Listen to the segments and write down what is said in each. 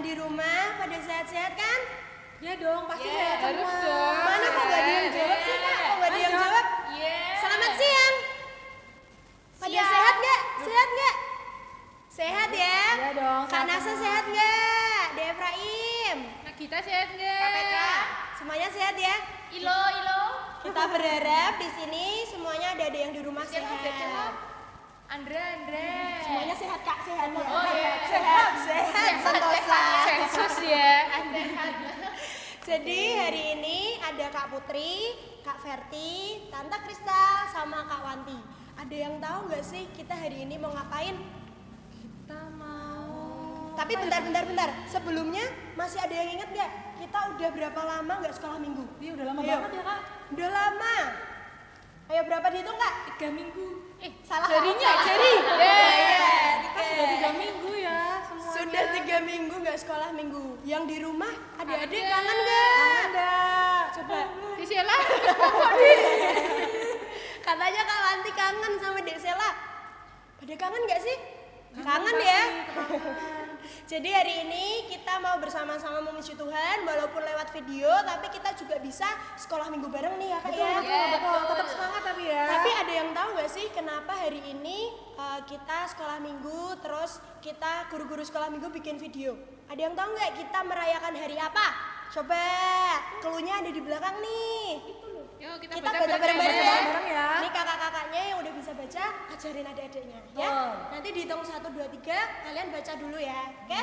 di rumah pada sehat-sehat kan? Ya dong, pasti sehat harus semua. dong. Mana kok gak ada yang jawab sih kak? Kok gak ada yang jawab? Selamat siang. Pada sehat nggak? Sehat nggak? Sehat ya? Iya dong. Kak Nasa sehat nggak? De Efraim. Nah, kita sehat nggak? Kak Petra. Semuanya sehat ya? Ilo. Kita berharap di sini semuanya ada yang di rumah sehat. Andre. Semuanya sehat kak, sehat ya? Oh iya. Sehat, sentosa. Sensus ya. Jadi hari ini ada Kak Putri, Kak Verti, Tante Kristal, sama Kak Wanti. Ada yang tahu nggak sih kita hari ini mau ngapain? Kita mau. Tapi bentar. Sebelumnya masih ada yang ingat nggak? Kita udah berapa lama nggak sekolah minggu? Iya udah lama Ayo. banget ya kak. Udah lama. Ayo berapa dihitung kak? 3 minggu. Salah. Jarinya, Kak. jari. Iya, Kita sudah 3 minggu ya semuanya. Sudah 3 minggu nggak sekolah minggu. Yang di rumah adik-adik Ada. kangen nggak? Ada. Coba. Di Sheila. Katanya Kak Wanti kangen sama Dek Sela. Pada kangen nggak sih? Kangen ya? Jadi hari ini kita mau bersama-sama memuji Tuhan walaupun lewat video, tapi kita juga bisa sekolah minggu bareng nih ya Kak ya. Betul. Tetap semangat tapi ya. Tapi ada yang tahu nggak sih kenapa hari ini kita sekolah minggu, terus kita guru-guru sekolah minggu bikin video? Ada yang tahu nggak kita merayakan hari apa? Coba, cluenya ada di belakang nih. Yuk kita Kita baca baca bareng-bareng ya. bareng ya. Ini kakak-kakaknya yang udah bisa baca, ajarin adik-adiknya ya. Oh. Nanti dihitung 1, 2, 3, kalian baca dulu ya. Oke?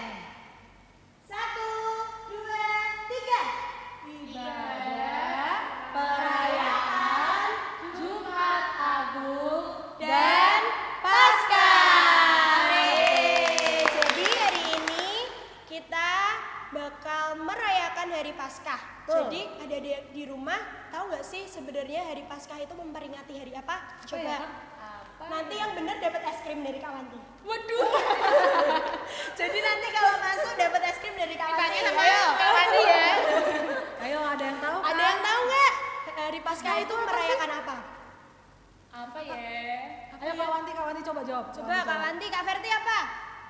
1, 2, 3. Ibadah perayaan Jumat Agung Dan Paskah. Jadi hari ini kita bakal merayakan hari Paskah. Betul. Jadi ada di rumah, tahu nggak sih sebenarnya hari Paskah itu memperingati hari apa? Coba. ya, Kak? Nanti yang benar dapat es krim dari Kak Wanti. Waduh. Jadi nanti kalau masuk dapat es krim dari Kak Wanti. Tanya sama Kak Wandi ya. Ayo ada yang tahu? Ada yang tahu nggak hari Paskah itu merayakan apa? Apa ya? Ayo Kak Wanti coba jawab. Coba Kak Wanti, Kak Verti apa?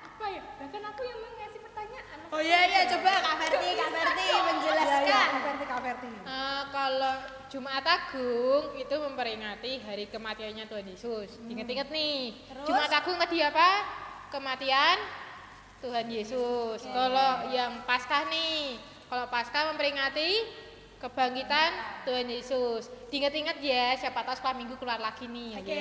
Apa ya? Bahkan aku yang ngasih pertanyaan. Oh iya coba Kak Verti menjelaskan. Kak Verti. Kalau Jumat Agung itu memperingati hari kematiannya Tuhan Yesus. Ingat-ingat nih. Terus? Jumat Agung tadi apa? Kematian Tuhan Yesus. Kalau yang Paskah nih, kalau Paskah memperingati kebangkitan Tuhan Yesus. Diingat-ingat ya, siapa tahu sekolah minggu keluar lagi nih. Oke.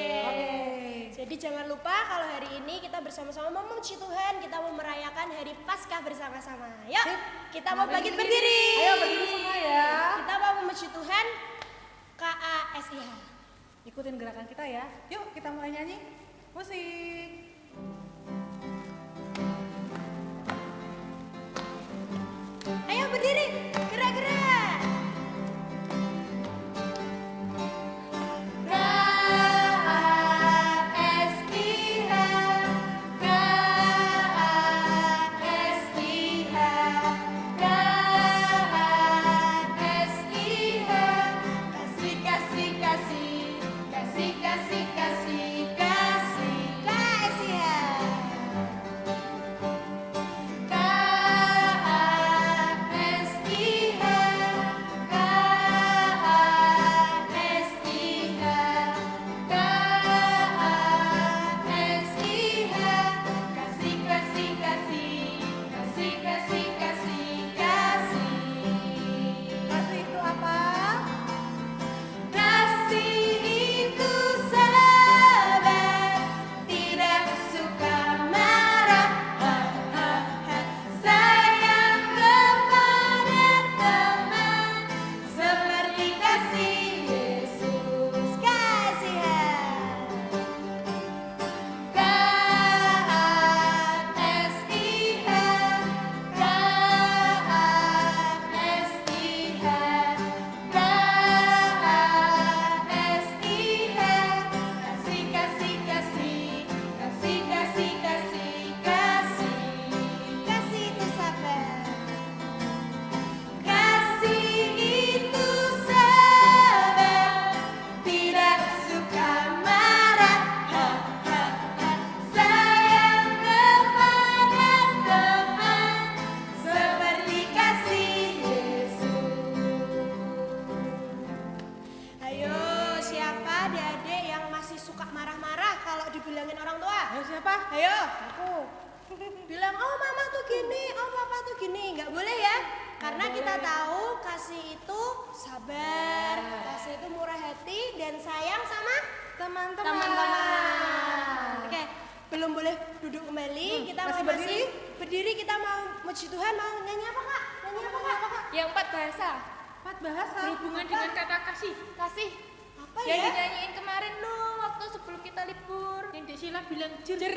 Jadi jangan lupa kalau hari ini kita bersama-sama memuji Tuhan, kita mau merayakan hari Paskah bersama-sama. Yuk, Sip. kita mau bangkit berdiri. Ayo berdiri semua ya. Kita mau memuji Tuhan. KASIH. Ikutin gerakan kita ya. Yuk kita mulai nyanyi. Musik. Ayo berdiri, gerak-gerak. Kasih. Karena kita tahu kasih itu sabar, kasih itu murah hati dan sayang sama teman-teman. Oke, belum boleh duduk kembali. Kita Masih mau berdiri. Kita mau muji Tuhan, mau nyanyi apa kak? Yang 4 bahasa 4 bahasa. Berhubungan dengan kata kasih. kasih Apa yang ya? dinyanyiin kemarin loh waktu sebelum kita libur. Yang Dek Sila bilang jer.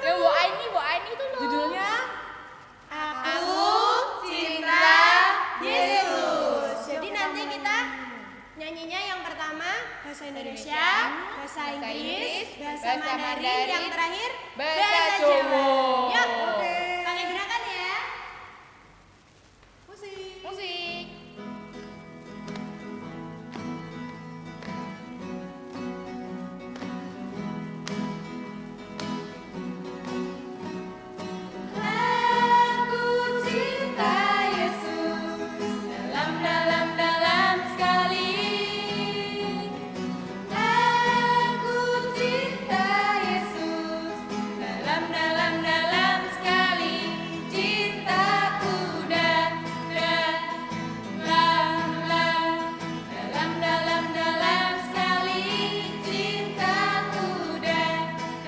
Ya wa ini itu loh. Judulnya Aku cinta Yesus. Jadi nanti kita nyanyinya yang pertama bahasa Indonesia, bahasa Inggris, bahasa Mandarin, yang terakhir bahasa Jawa. Yuk, pakai gerakan ya. musik. Musik. Aku cinta Yesus dalam sekali. Aku cinta Yesus dalam sekali. Cintaku dalam sekali. Cintaku dalam sekali.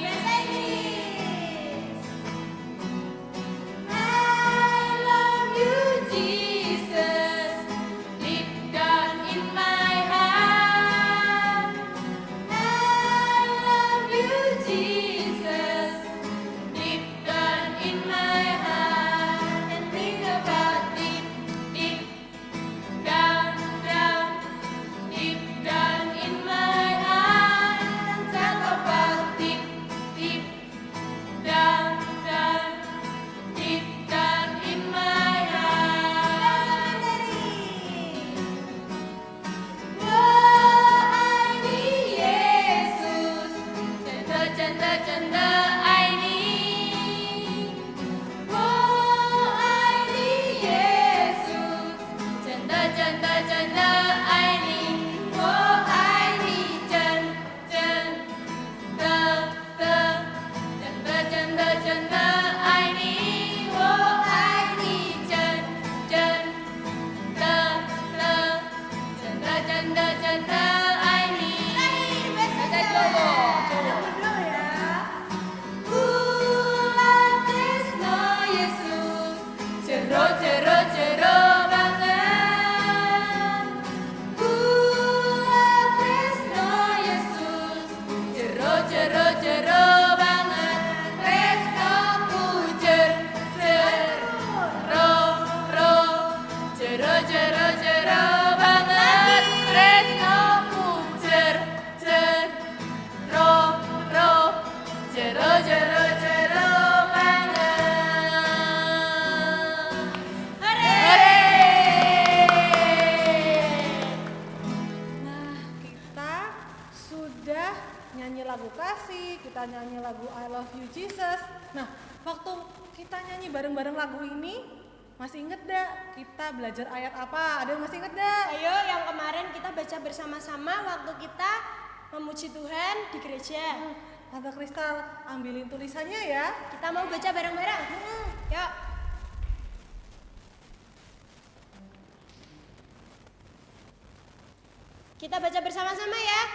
Bahasa Inggris. I love you Jesus, deep down in my heart. I love you Jesus, deep down in my heart. And think about deep down in my heart. And talk about deep down in my heart. Wah, ini Yesus, cinta ini. Wah, ini Yesus, cinta ini. Wah, ini cinta ini. Wah, ini cinta ini. Bahasa Jawa. Kula tresno Yesus, jero banget. Kula tresno Yesus, jero banget. Tresnoku jero banget. Tresnoku jero banget. Hore! Nah, kita sudah nyanyi lagu kasih, kita nyanyi lagu I Love You Jesus. Nah, waktu kita nyanyi bareng-bareng lagu ini, masih inget dak kita belajar ayat apa? Ada yang masih inget dak? Ayo, yang kemarin kita baca bersama-sama waktu kita memuji Tuhan di gereja. Tante Kristal ambilin tulisannya ya. Kita mau baca bareng-bareng. Yuk. Kita baca bersama-sama ya.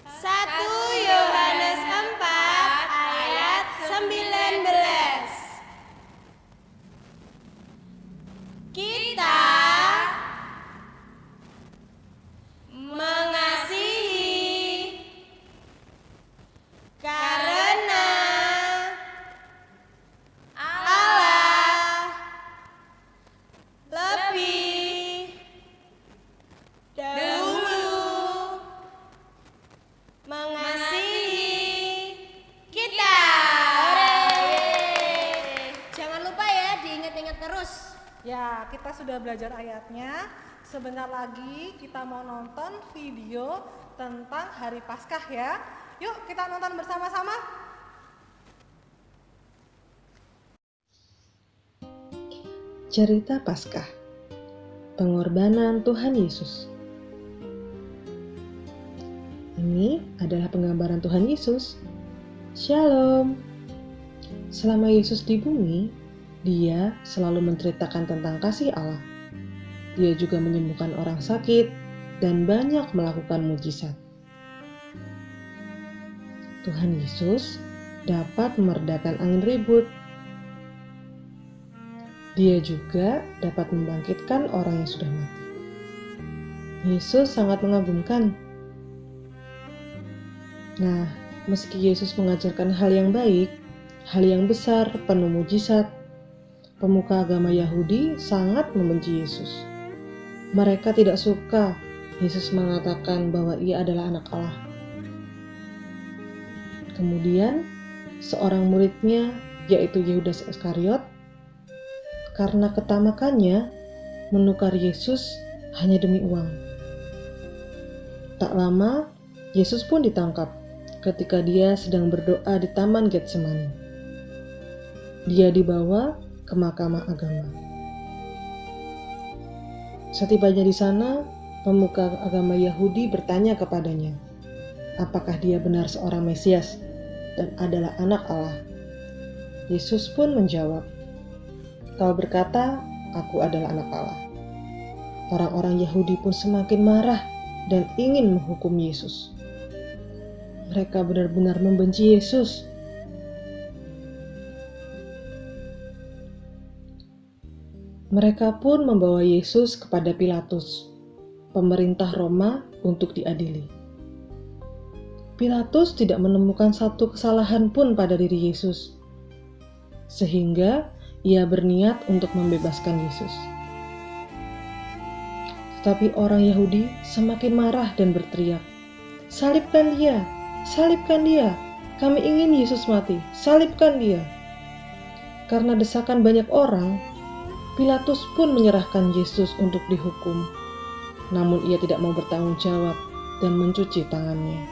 1 Yohanes 4 ayat 19. Kita mengasihi karena Allah lebih dahulu mengasihi kita. Jangan lupa ya, diingat-ingat terus. Ya, kita sudah belajar ayatnya. Sebentar lagi kita mau nonton video tentang Hari Paskah ya. Yuk kita nonton bersama-sama. Cerita Paskah, pengorbanan Tuhan Yesus. Ini adalah penggambaran Tuhan Yesus. Shalom. Selama Yesus di bumi, Dia selalu menceritakan tentang kasih Allah. Dia juga menyembuhkan orang sakit dan banyak melakukan mujizat. Tuhan Yesus dapat meredakan angin ribut. Dia juga dapat membangkitkan orang yang sudah mati. Yesus sangat mengagumkan. Nah, meski Yesus mengajarkan hal yang baik, hal yang besar, penuh mujizat, pemuka agama Yahudi sangat membenci Yesus. Mereka tidak suka Yesus mengatakan bahwa Ia adalah anak Allah. Kemudian, seorang muridnya, yaitu Yehudas Iskariot, karena ketamakannya menukar Yesus hanya demi uang. Tak lama, Yesus pun ditangkap ketika dia sedang berdoa di Taman Getsemani. Dia dibawa ke mahkamah agama. Setibanya di sana, pemuka agama Yahudi bertanya kepadanya, apakah dia benar seorang Mesias dan adalah anak Allah. Yesus pun menjawab, "Kau berkata, aku adalah anak Allah." Orang-orang Yahudi pun semakin marah dan ingin menghukum Yesus. Mereka benar-benar membenci Yesus. Mereka pun membawa Yesus kepada Pilatus, pemerintah Roma, untuk diadili. Pilatus tidak menemukan satu kesalahan pun pada diri Yesus, sehingga ia berniat untuk membebaskan Yesus. Tetapi orang Yahudi semakin marah dan berteriak, "Salibkan dia! Salibkan dia! Kami ingin Yesus mati! Salibkan dia!" Karena desakan banyak orang, Pilatus pun menyerahkan Yesus untuk dihukum. Namun ia tidak mau bertanggung jawab dan mencuci tangannya.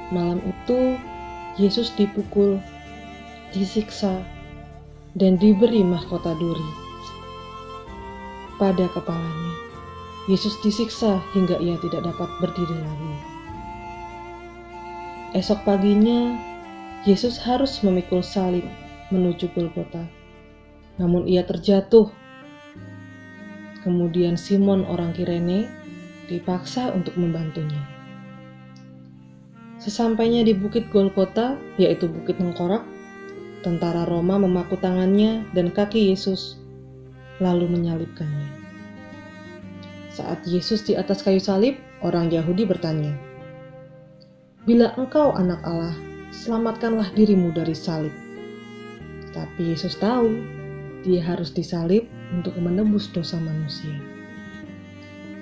Malam itu, Yesus dipukul, disiksa, dan diberi mahkota duri pada kepalanya. Yesus disiksa hingga ia tidak dapat berdiri lagi. Esok paginya, Yesus harus memikul salib menuju Golgota. Namun ia terjatuh. Kemudian Simon orang Kirene dipaksa untuk membantunya. Sesampainya di bukit Golgota, yaitu bukit tengkorak, tentara Roma memaku tangannya dan kaki Yesus, lalu menyalibkannya. Saat Yesus di atas kayu salib, orang Yahudi bertanya, "Bila engkau anak Allah, selamatkanlah dirimu dari salib." Tetapi Yesus tahu, dia harus disalib untuk menebus dosa manusia.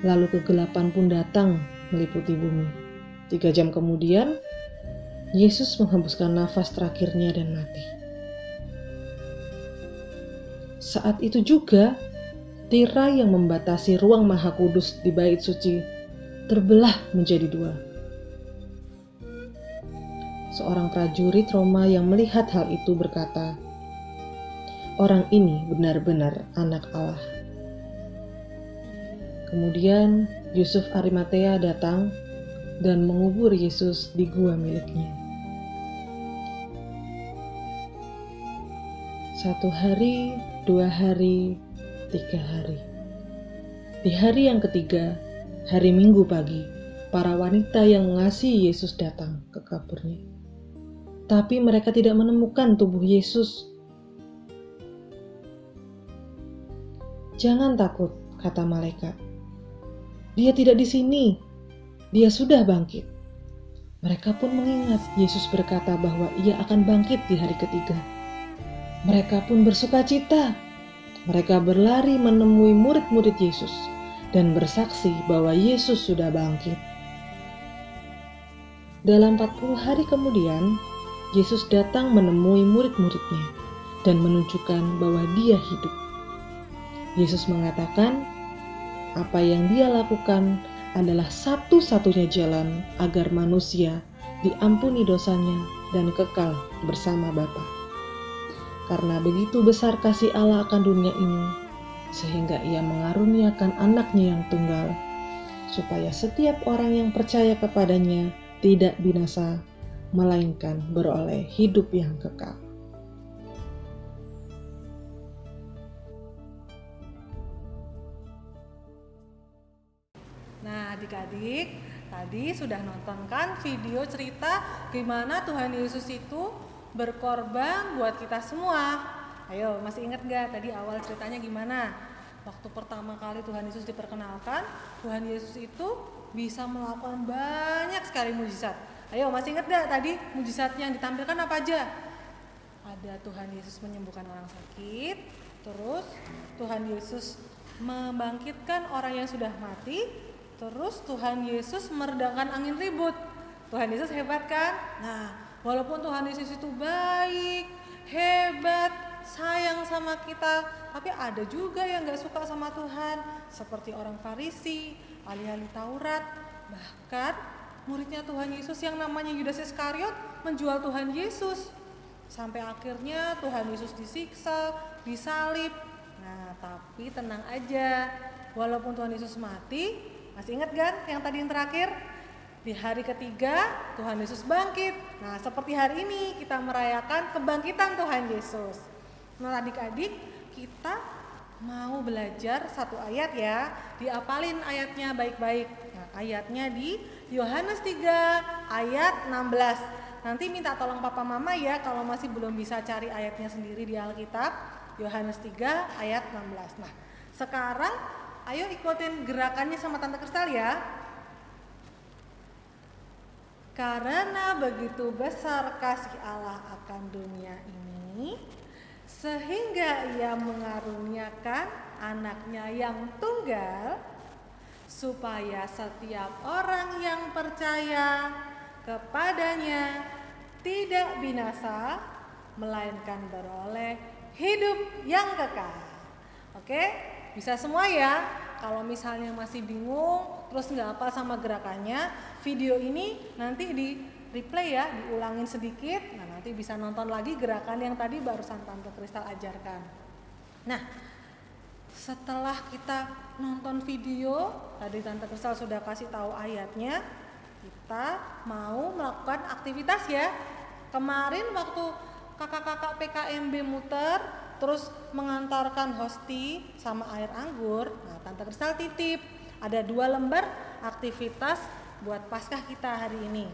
Lalu kegelapan pun datang meliputi bumi. 3 jam kemudian, Yesus menghembuskan nafas terakhirnya dan mati. Saat itu juga, tirai yang membatasi ruang Maha Kudus di Bait Suci terbelah menjadi 2. Seorang prajurit Roma yang melihat hal itu berkata, "Orang ini benar-benar anak Allah." Kemudian Yusuf Arimatea datang dan mengubur Yesus di gua miliknya. 1 hari, 2 hari, 3 hari. Di hari yang ketiga, hari Minggu pagi, para wanita yang mengasihi Yesus datang ke kaburnya. Tapi mereka tidak menemukan tubuh Yesus. "Jangan takut," kata malaikat. "Dia tidak di sini. Dia sudah bangkit." Mereka pun mengingat Yesus berkata bahwa ia akan bangkit di hari ketiga. Mereka pun bersuka cita. Mereka berlari menemui murid-murid Yesus dan bersaksi bahwa Yesus sudah bangkit. Dalam 40 hari kemudian, Yesus datang menemui murid-muridnya dan menunjukkan bahwa dia hidup. Yesus mengatakan, apa yang dia lakukan adalah satu-satunya jalan agar manusia diampuni dosanya dan kekal bersama Bapa. Karena begitu besar kasih Allah akan dunia ini, sehingga ia mengaruniakan anaknya yang tunggal, supaya setiap orang yang percaya kepadanya tidak binasa, melainkan beroleh hidup yang kekal. Nah, adik-adik, tadi sudah nonton kan video cerita gimana Tuhan Yesus itu berkorban buat kita semua. Ayo, masih ingat gak tadi awal ceritanya gimana? Waktu pertama kali Tuhan Yesus diperkenalkan, Tuhan Yesus itu bisa melakukan banyak sekali mujizat. Ayo, masih ingat gak tadi mujizatnya yang ditampilkan apa aja? Ada Tuhan Yesus menyembuhkan orang sakit, terus Tuhan Yesus membangkitkan orang yang sudah mati, terus Tuhan Yesus meredakan angin ribut. Tuhan Yesus hebat kan? Nah, walaupun Tuhan Yesus itu baik, hebat, sayang sama kita, tapi ada juga yang gak suka sama Tuhan, seperti orang Farisi, ahli-ahli Taurat, bahkan muridnya Tuhan Yesus yang namanya Yudas Iskariot menjual Tuhan Yesus. Sampai akhirnya Tuhan Yesus disiksa, disalib. Nah, tapi tenang aja, walaupun Tuhan Yesus mati, masih ingat kan yang tadi yang terakhir? Di hari ketiga Tuhan Yesus bangkit. Nah, seperti hari ini kita merayakan kebangkitan Tuhan Yesus. Nah, adik-adik, kita mau belajar satu ayat ya. Diapalin ayatnya baik-baik. Nah, ayatnya di Yohanes 3 ayat 16. Nanti minta tolong papa mama ya kalau masih belum bisa cari ayatnya sendiri di Alkitab. Yohanes 3 ayat 16. Nah, sekarang ayo ikutin gerakannya sama Tante Kristal ya. Karena begitu besar kasih Allah akan dunia ini, sehingga Ia mengaruniakan anaknya yang tunggal, supaya setiap orang yang percaya kepadanya tidak binasa, melainkan beroleh hidup yang kekal. Oke, bisa semua ya. Kalau misalnya masih bingung, terus nggak hafal sama gerakannya, video ini nanti di replay ya, diulangin sedikit. Nah, nanti bisa nonton lagi gerakan yang tadi barusan Tante Kristal ajarkan. Nah, setelah kita nonton video, tadi Tante Kristal sudah kasih tahu ayatnya, kita mau melakukan aktivitas ya. Kemarin waktu kakak-kakak PKMB muter, terus mengantarkan hosti sama air anggur. Nah, Tante Kristal titip ada 2 lembar aktivitas buat Paskah kita hari ini.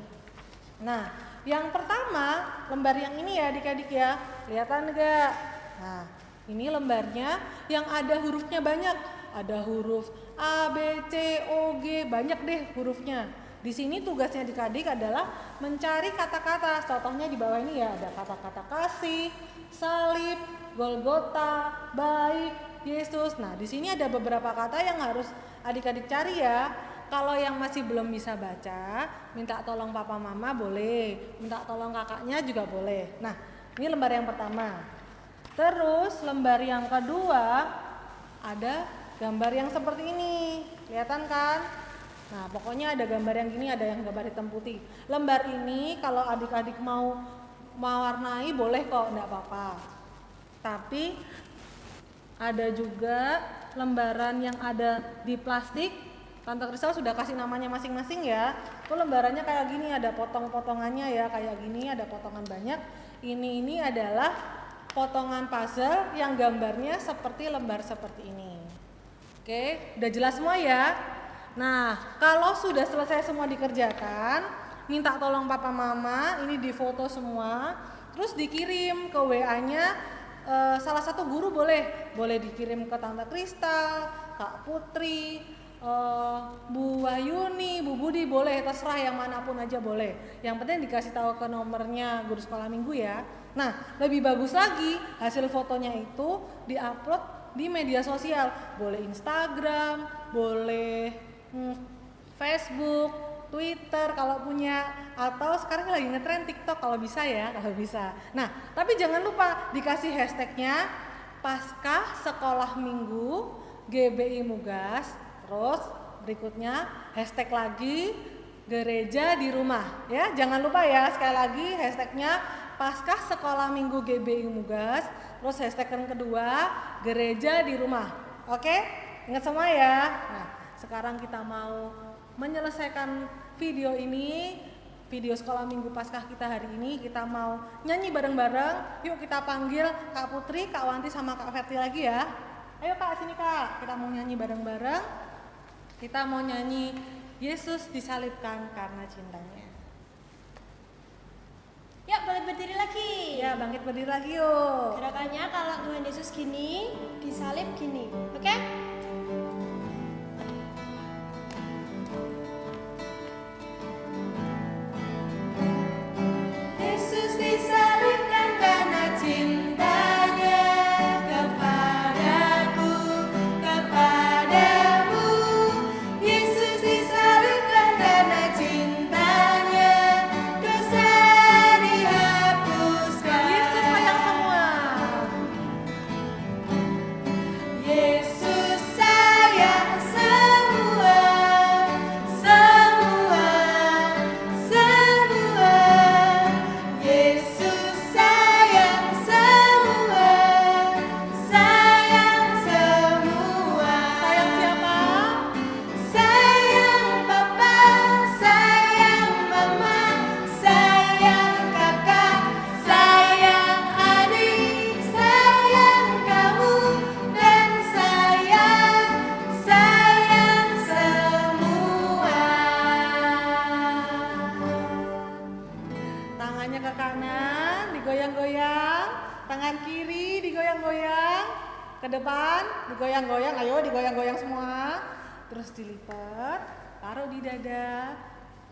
Nah, yang pertama lembar yang ini ya adik-adik ya, kelihatan enggak? Nah, ini lembarnya yang ada hurufnya banyak, ada huruf A, B, C, O, G, banyak deh hurufnya. Di sini tugasnya adik-adik adalah mencari kata-kata. Contohnya di bawah ini ya ada kata-kata kasih, salib, Golgota, baik, Yesus. Nah, di sini ada beberapa kata yang harus adik-adik cari ya. Kalau yang masih belum bisa baca, minta tolong papa mama boleh, minta tolong kakaknya juga boleh. Nah, ini lembar yang pertama. Terus lembar yang kedua ada gambar yang seperti ini. Kelihatan kan? Nah, pokoknya ada gambar yang gini, ada yang gambar hitam putih. Lembar ini kalau adik-adik mau mewarnai boleh kok, enggak apa-apa. Tapi ada juga lembaran yang ada di plastik. Tante Kristal sudah kasih namanya masing-masing ya. Itu lembarannya kayak gini, ada potong-potongannya ya, kayak gini ada potongan banyak. Ini adalah potongan puzzle yang gambarnya seperti lembar seperti ini. Oke, udah jelas semua ya? Nah, kalau sudah selesai semua dikerjakan, minta tolong papa mama, ini difoto semua, terus dikirim ke WA-nya salah satu guru boleh dikirim ke Tante Kristal, Kak Putri, Bu Wahyuni, Bu Budi, boleh, terserah yang manapun aja boleh. Yang penting dikasih tahu ke nomornya guru sekolah minggu ya. Nah, lebih bagus lagi hasil fotonya itu diupload di media sosial, boleh Instagram, boleh Facebook, Twitter kalau punya, atau sekarang lagi ngetren TikTok kalau bisa ya, kalau bisa. Nah, tapi jangan lupa dikasih hashtagnya Paskah Sekolah Minggu GBI Mugas, terus berikutnya hashtag lagi gereja di rumah ya. Jangan lupa ya, sekali lagi hashtagnya Paskah Sekolah Minggu GBI Mugas, terus hashtag yang kedua gereja di rumah. Oke? Ingat semua ya. Nah, sekarang kita mau menyelesaikan video ini, video sekolah minggu Paskah kita hari ini. Kita mau nyanyi bareng-bareng. Yuk kita panggil Kak Putri, Kak Wanti sama Kak Verti lagi ya. Ayo Kak, sini Kak, kita mau nyanyi bareng-bareng. Kita mau nyanyi Yesus disalibkan karena cintanya. Yuk balik berdiri lagi. Ya, bangkit berdiri lagi yuk. Gerakannya kalau Tuhan Yesus gini, disalib gini. Oke? Yesus disalibkan karena cintanya kepadaku, kepadamu. Yesus disalibkan karena cintanya, dosa dihapuskan. Yesus sayang semua. Yesus sayang semua, semua, semua. Yesus sayang semua, sayang semua. Sayang siapa? Sayang Papa, sayang Mama, sayang kakak, sayang adik, sayang kamu, dan sayang semua. Tangannya ke kanan, digoyang-goyang. Tangan kiri digoyang-goyang. Ke depan, digoyang-goyang. Ayo digoyang-goyang semua. Terus dilipat, taruh di dada.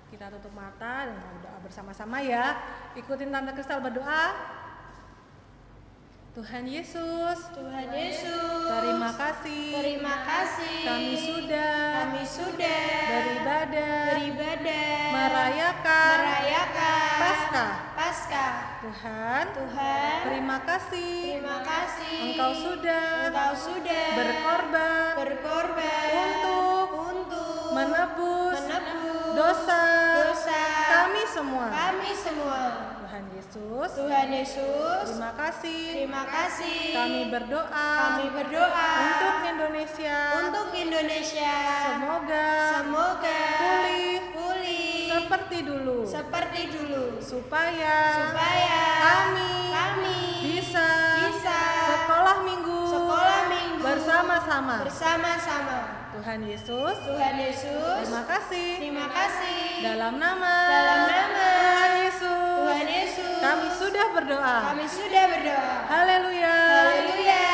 Kita tutup mata dan mau doa bersama-sama ya. Ikutin Tante Kristal berdoa. Tuhan Yesus, Tuhan Yesus, terima kasih. terima kasih. Kami sudah beribadah merayakan merayakan Paskah. Paskah. Tuhan, Tuhan, terima kasih. terima kasih. Engkau sudah berkorban untuk menebus dosa kami semua. Tuhan Yesus, terima kasih. terima kasih. Kami berdoa berdoa untuk Indonesia. Semoga pulih seperti dulu supaya kami bisa sekolah minggu bersama-sama. Tuhan Yesus, terima kasih. Dalam nama Tuhan Yesus, kami sudah berdoa. Haleluya. Haleluya.